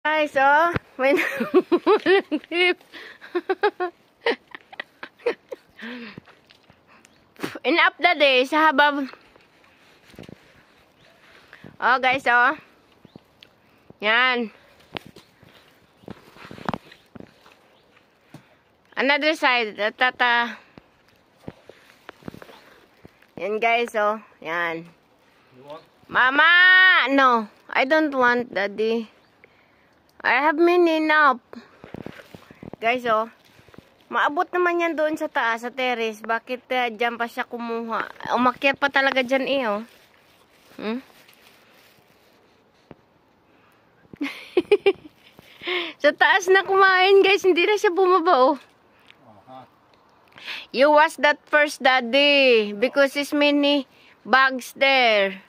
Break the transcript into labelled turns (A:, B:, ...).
A: Guys, oh, may trip. In up the day, sa habab. Oh, guys, oh. Yan. Another side, tata. Yan, guys, oh. Yan. Mama! No, I don't want, Daddy. I have many enough. Guys, oh. Maabot naman yan doon sa taas, sa terrace. Bakit dyan pa siya kumuha? Umakyat pa talaga dyan, oh. Hmm? Sa taas na kumain, guys. Hindi na siya bumaba, oh. You watch that first, Daddy. Because there's many bugs there.